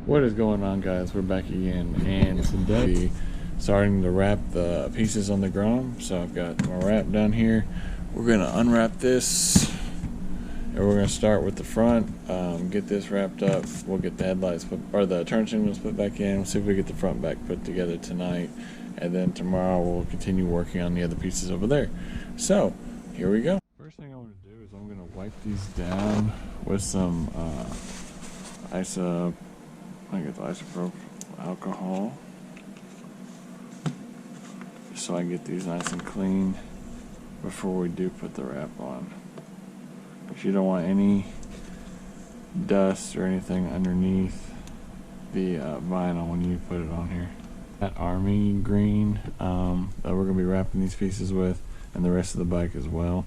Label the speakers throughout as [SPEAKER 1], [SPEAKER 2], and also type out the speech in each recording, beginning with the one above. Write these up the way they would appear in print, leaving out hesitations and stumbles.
[SPEAKER 1] What is going on, guys? We're back again, and today starting to wrap the pieces on the Grom. So I've got my wrap down here. We're gonna unwrap this, and we're gonna start with the front. Get this wrapped up. We'll get the headlights or the turn signals put back in. We'll see if we get the front back put together tonight, and then tomorrow we'll continue working on the other pieces over there. So here we go. First thing I want to do is I'm gonna wipe these down with some I get the isopropyl alcohol, so I get these nice and clean before we do put the wrap on. If you don't want any dust or anything underneath the vinyl when you put it on here. That army green that we're going to be wrapping these pieces with, and the rest of the bike as well.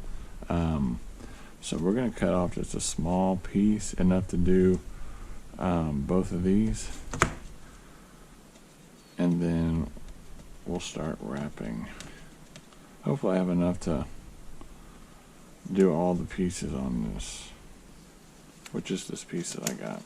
[SPEAKER 1] So we're going to cut off just a small piece, enough to do both of these, and then we'll start wrapping. Hopefully I have enough to do all the pieces on this with just this piece that I got.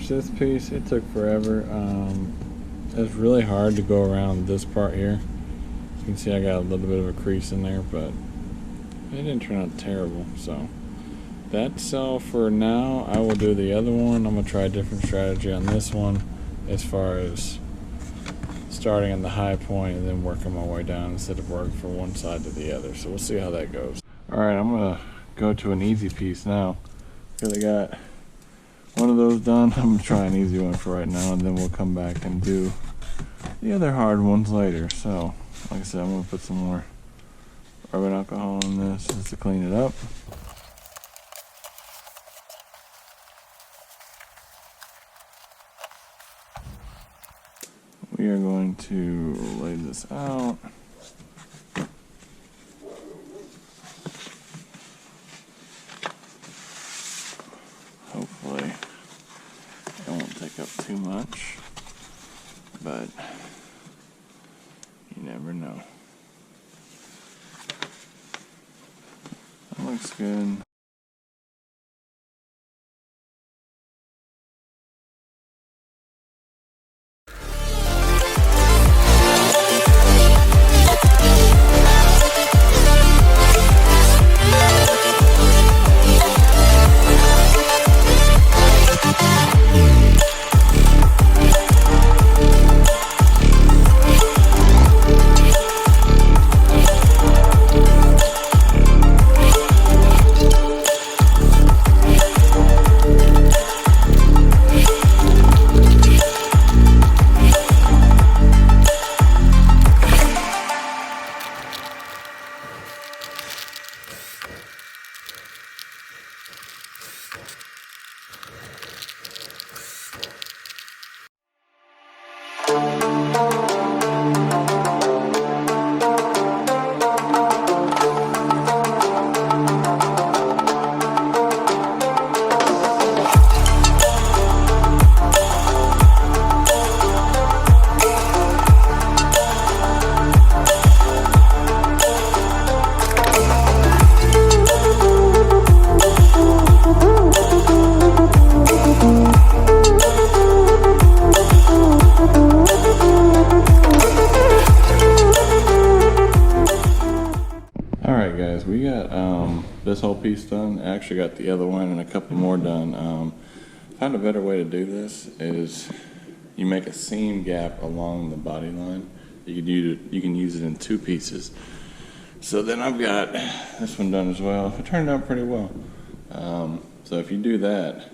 [SPEAKER 1] This piece, it took forever. It's really hard to go around this part here. You can see I got a little bit of a crease in there, but it didn't turn out terrible. So that's all for now. I will do the other one. I'm gonna try a different strategy on this one, as far as starting on the high point and then working my way down instead of working from one side to the other. So we'll see how that goes. All right, I'm gonna go to an easy piece now because I got one of those done. I'm gonna try an easy one for right now, and then we'll come back and do the other hard ones later. So like I said, I'm gonna put some more rubbing alcohol on this just to clean it up. We are going to lay this out. Hopefully it won't take up too much, but you never know. That looks good. Alright guys, we got this whole piece done. I actually got the other one and a couple more done. Found a better way to do this is you make a seam gap along the body line. You can use it in two pieces. So then I've got this one done as well. It turned out pretty well. So if you do that,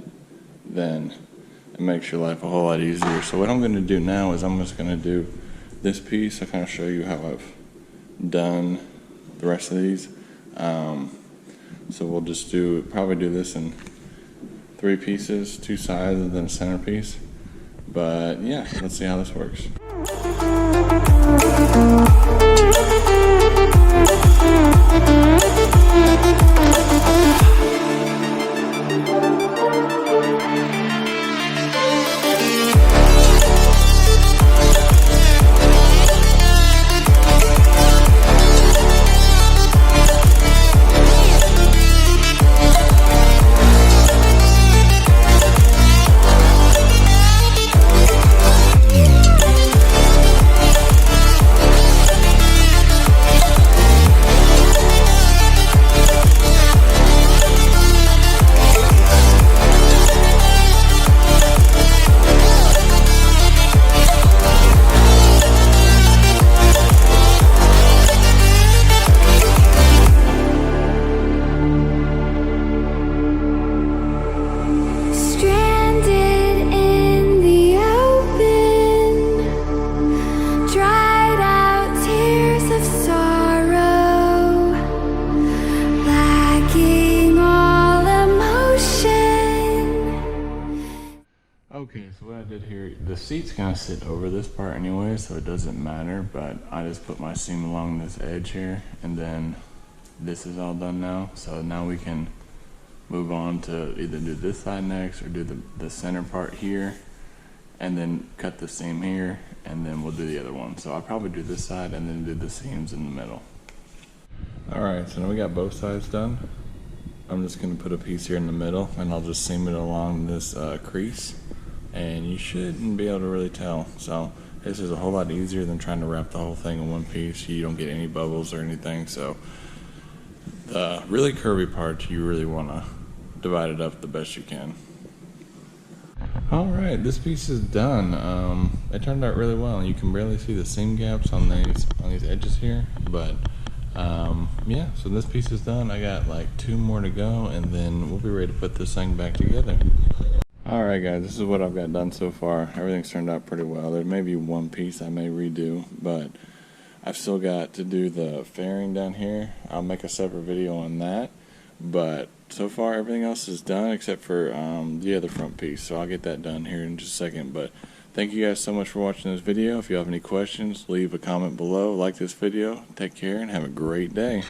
[SPEAKER 1] then it makes your life a whole lot easier. So what I'm going to do now is I'm just going to do this piece. I'll kind of show you how I've done the rest of these. So we'll just probably do this in 3 pieces, 2 sides and then a centerpiece. But yeah, let's see how this works. Okay, so what I did here, the seat's gonna sit over this part anyway, so it doesn't matter, but I just put my seam along this edge here, and then this is all done now. So now we can move on to either do this side next or do the center part here, and then cut the seam here, and then we'll do the other one. So I'll probably do this side and then do the seams in the middle. All right, so now we got both sides done. I'm just gonna put a piece here in the middle, and I'll just seam it along this crease. And you shouldn't be able to really tell. So this is a whole lot easier than trying to wrap the whole thing in one piece. You don't get any bubbles or anything. So the really curvy part, you really want to divide it up the best you can. All right, this piece is done. It turned out really well. You can barely see the seam gaps on these edges here, but yeah, so this piece is done. I got like 2 more to go, and then we'll be ready to put this thing back together. Alright guys, this is what I've got done so far. Everything's turned out pretty well. There may be one piece I may redo, but I've still got to do the fairing down here. I'll make a separate video on that, but so far everything else is done except for the other front piece, so I'll get that done here in just a second. But thank you guys so much for watching this video. If you have any questions, leave a comment below, like this video. Take care and have a great day.